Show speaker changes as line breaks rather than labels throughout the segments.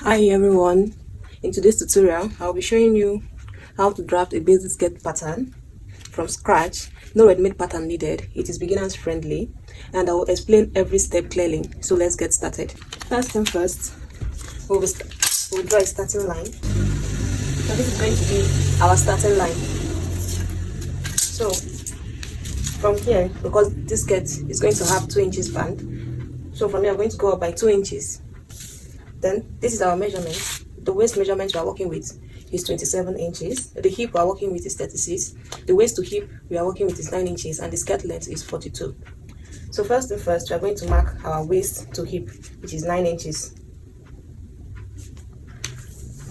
Hi everyone, in today's tutorial I'll be showing you how to draft a basic skirt pattern from scratch. No ready-made pattern needed, it is beginners friendly, and I will explain every step clearly. So let's get started. First thing first, we'll draw a starting line. So this is going to be our starting line. So from here, because this skirt is going to have 2 inches band, so from here I'm going to go up by 2 inches. Then this is our measurement. The waist measurement we are working with is 27 inches. The hip we are working with is 36. The waist to hip we are working with is 9 inches, and the skirt length is 42. So first thing first, we are going to mark our waist to hip, which is 9 inches.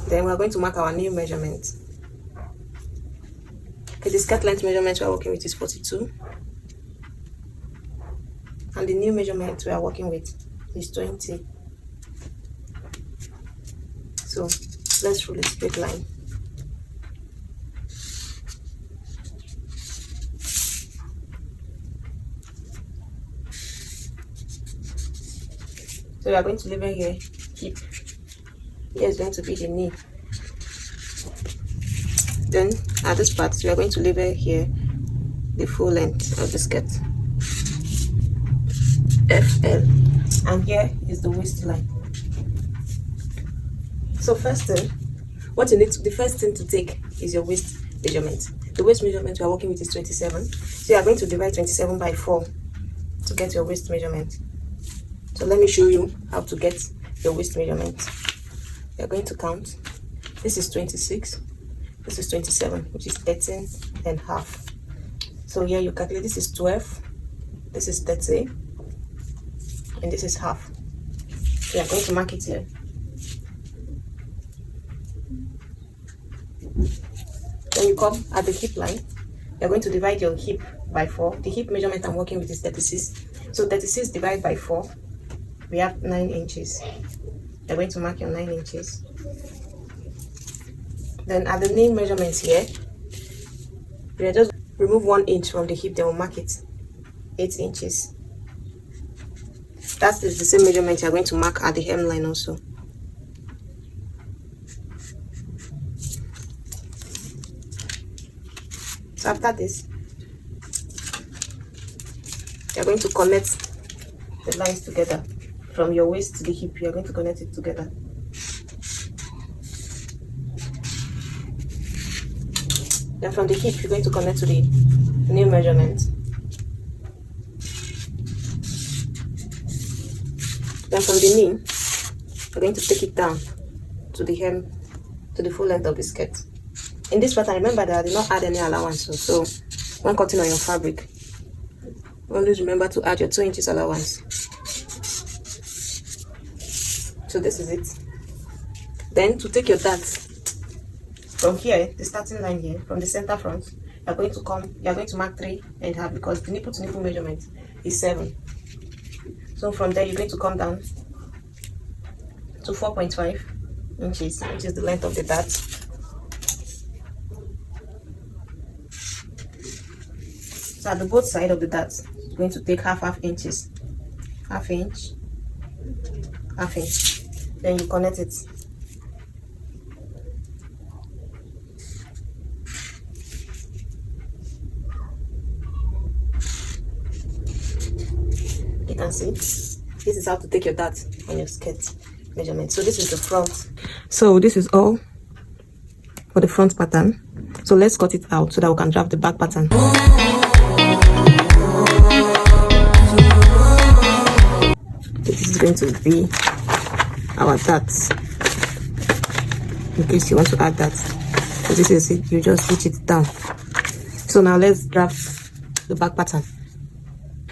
Then we are going to mark our new measurement. Okay, the skirt length measurement we are working with is 42, and the new measurement we are working with is 20. So let's rule a straight line. So we are going to label here hip. Here is going to be the knee. Then at this part we are going to label here the full length of the skirt, FL, and here is the waistline. So first thing, the first thing to take is your waist measurement. The waist measurement we are working with is 27. So you are going to divide 27 by 4 to get your waist measurement. So let me show you how to get your waist measurement. You are going to count. This is 26. This is 27, which is 13 and half. So here you calculate. This is 12. This is 30, and this is half. So you are going to mark it here. When you come at the hip line, you're going to divide your hip by 4. The hip measurement I'm working with is 36. So 36 divided by 4, we have 9 inches. You're going to mark your 9 inches. Then at the knee measurements here, we just remove 1 inch from the hip, then we'll mark it 8 inches. That is the same measurement you're going to mark at the hemline also. So after this, you're going to connect the lines together. From your waist to the hip, you're going to connect it together. Then from the hip, you're going to connect to the new measurement. Then from the knee, you're going to take it down to the hem, to the full length of the skirt. In this pattern, remember that I did not add any allowance, so when cutting on your fabric, always remember to add your 2 inches allowance. So this is it. Then to take your dart from here, the starting line here, from the center front, you're going to mark 3.5, because the nipple to nipple measurement is 7. So from there you're going to come down to 4.5 inches, which is the length of the dart. So at the both side of the dart, you're going to take half inches, half inch. Then you connect it. You can see this is how to take your dart on your skirt measurement. So this is the front. So this is all for the front pattern. So let's cut it out so that we can draft the back pattern. This is going to be our darts, in case you want to add that. So this is it, you just switch it down. So now let's draft the back pattern.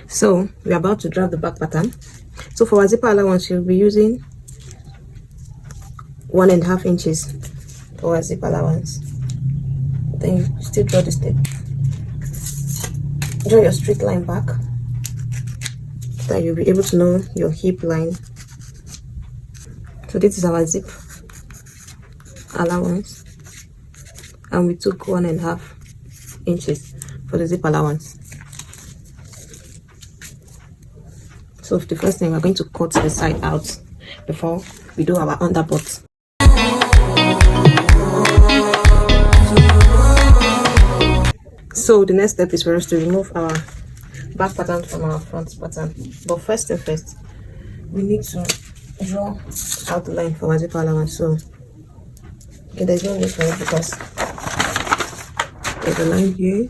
So we're about to draft the back pattern. So for our zipper allowance, you'll be using 1.5 inches for our zipper allowance. Then you still draw the step. Draw your straight line back, so that you'll be able to know your hip line. So this is our zip allowance, and we took 1.5 inches for the zip allowance. So the first thing, we're going to cut the side out before we do our underbutt. So the next step is for us to remove our back pattern from our front pattern. But first and first, we need to draw out the line for our zipper allowance. So okay, there's no need for it because there's a line here.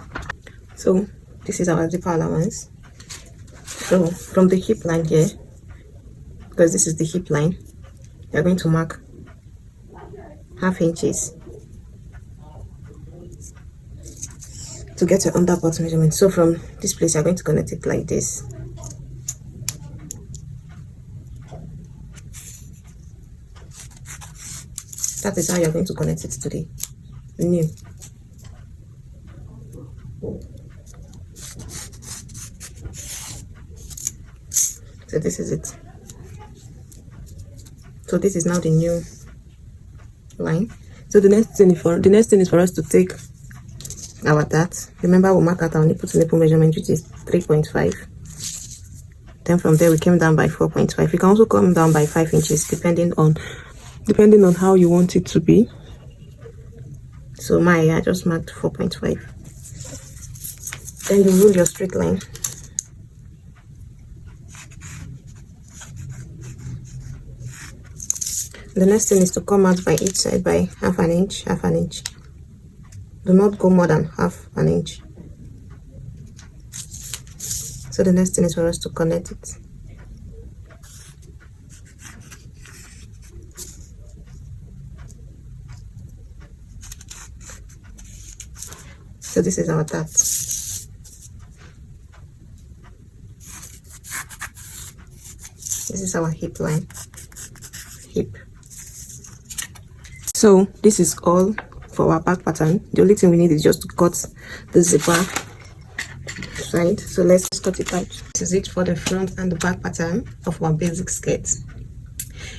So this is our zipper allowance. So from the hip line here, because this is the hip line, you're going to mark ½ inches to get your underbust measurement. So from this place, you're going to connect it like this. That is how you're going to connect it to the new. So this is it. So this is now the new line. So the next thing is for us to take our dart. Remember, we'll mark out our nipple to nipple measurement, which is 3.5. Then from there we came down by 4.5. You can also come down by 5 inches depending on how you want it to be. So I just marked 4.5. Then you rule your straight line. The next thing is to come out by each side by ½ inch, ½ inch. Do not go more than ½ inch. So the next thing is for us to connect it. So this is our dart. This is our hip line. Hip. So this is all for our back pattern. The only thing we need is just to cut the zipper side. So let's cut it out. This is it for the front and the back pattern of our basic skirt.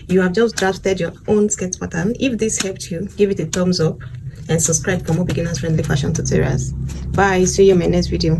You have just drafted your own skirt pattern. If this helped you, give it a thumbs up and subscribe for more beginners friendly fashion tutorials. Bye. See you in my next video.